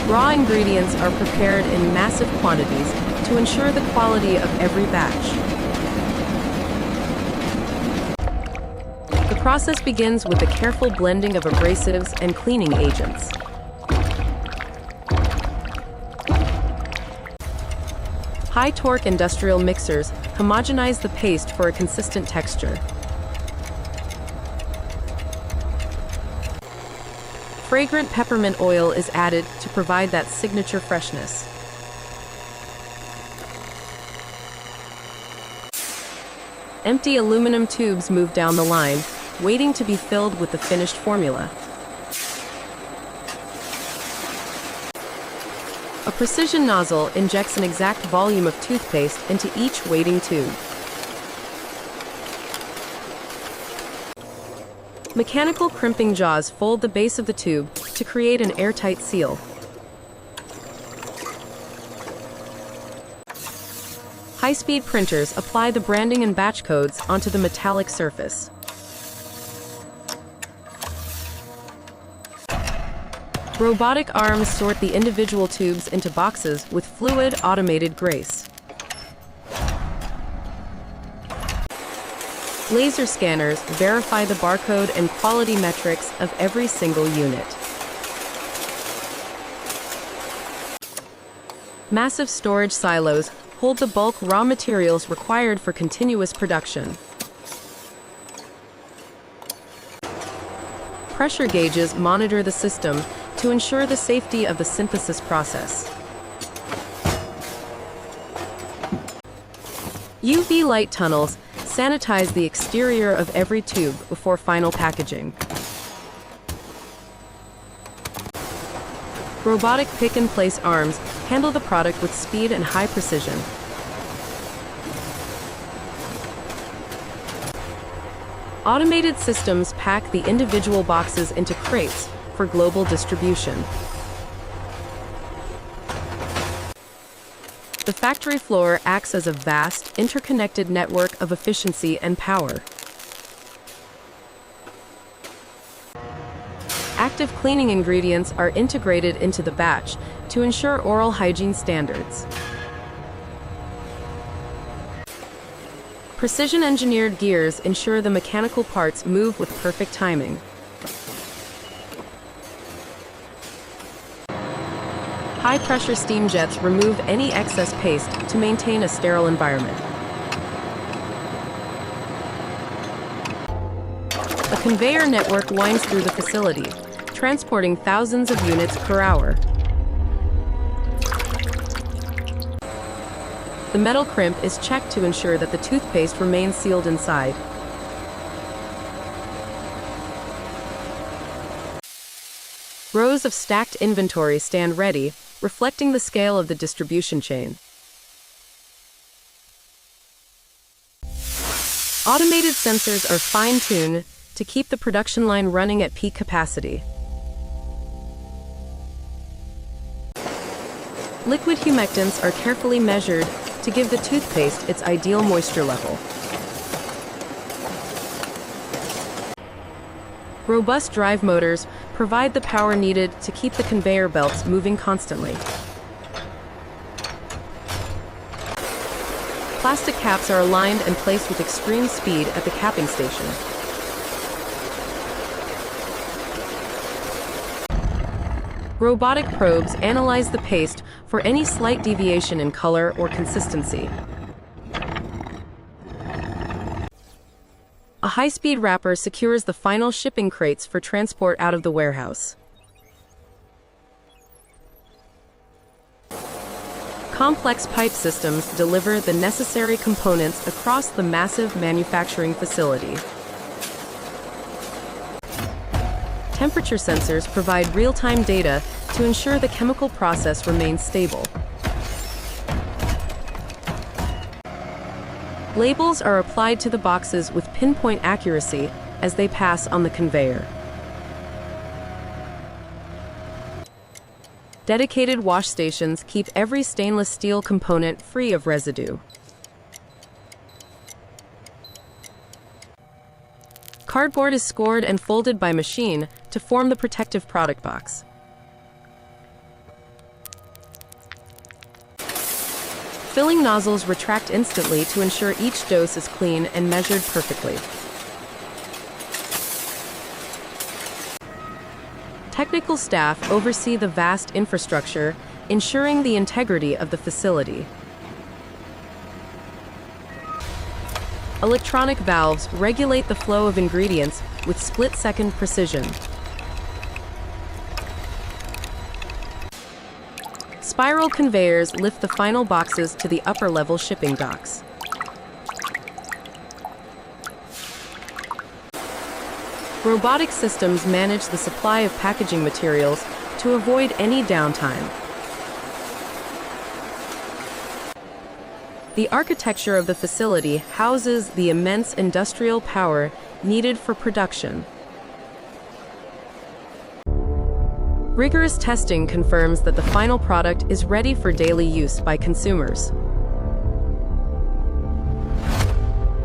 Raw ingredients are prepared in massive quantities to ensure the quality of every batch. The process begins with the careful blending of abrasives and cleaning agents. High-torque industrial mixers homogenize the paste for a consistent texture. Fragrant peppermint oil is added to provide that signature freshness. Empty aluminum tubes move down the line, waiting to be filled with the finished formula. A precision nozzle injects an exact volume of toothpaste into each waiting tube. Mechanical crimping jaws fold the base of the tube to create an airtight seal. High-speed printers apply the branding and batch codes onto the metallic surface. Robotic arms sort the individual tubes into boxes with fluid, automated grace. Laser scanners verify the barcode and quality metrics of every single unit. Massive storage silos hold the bulk raw materials required for continuous production. Pressure gauges monitor the system to ensure the safety of the synthesis process. UV light tunnels sanitize the exterior of every tube before final packaging. Robotic pick-and-place arms handle the product with speed and high precision. Automated systems pack the individual boxes into crates for global distribution. The factory floor acts as a vast, interconnected network of efficiency and power. Active cleaning ingredients are integrated into the batch to ensure oral hygiene standards. Precision-engineered gears ensure the mechanical parts move with perfect timing. High-pressure steam jets remove any excess paste to maintain a sterile environment. A conveyor network winds through the facility, transporting thousands of units per hour. The metal crimp is checked to ensure that the toothpaste remains sealed inside. Rows of stacked inventory stand ready, reflecting the scale of the distribution chain. Automated sensors are fine-tuned to keep the production line running at peak capacity. Liquid humectants are carefully measured to give the toothpaste its ideal moisture level. Robust drive motors provide the power needed to keep the conveyor belts moving constantly. Plastic caps are aligned and placed with extreme speed at the capping station. Robotic probes analyze the paste for any slight deviation in color or consistency. A high-speed wrapper secures the final shipping crates for transport out of the warehouse. Complex pipe systems deliver the necessary components across the massive manufacturing facility. Temperature sensors provide real-time data to ensure the chemical process remains stable. Labels are applied to the boxes with pinpoint accuracy as they pass on the conveyor. Dedicated wash stations keep every stainless steel component free of residue. Cardboard is scored and folded by machine to form the protective product box. Filling nozzles retract instantly to ensure each dose is clean and measured perfectly. Technical staff oversee the vast infrastructure, ensuring the integrity of the facility. Electronic valves regulate the flow of ingredients with split-second precision. Spiral conveyors lift the final boxes to the upper-level shipping docks. Robotic systems manage the supply of packaging materials to avoid any downtime. The architecture of the facility houses the immense industrial power needed for production. Rigorous testing confirms that the final product is ready for daily use by consumers.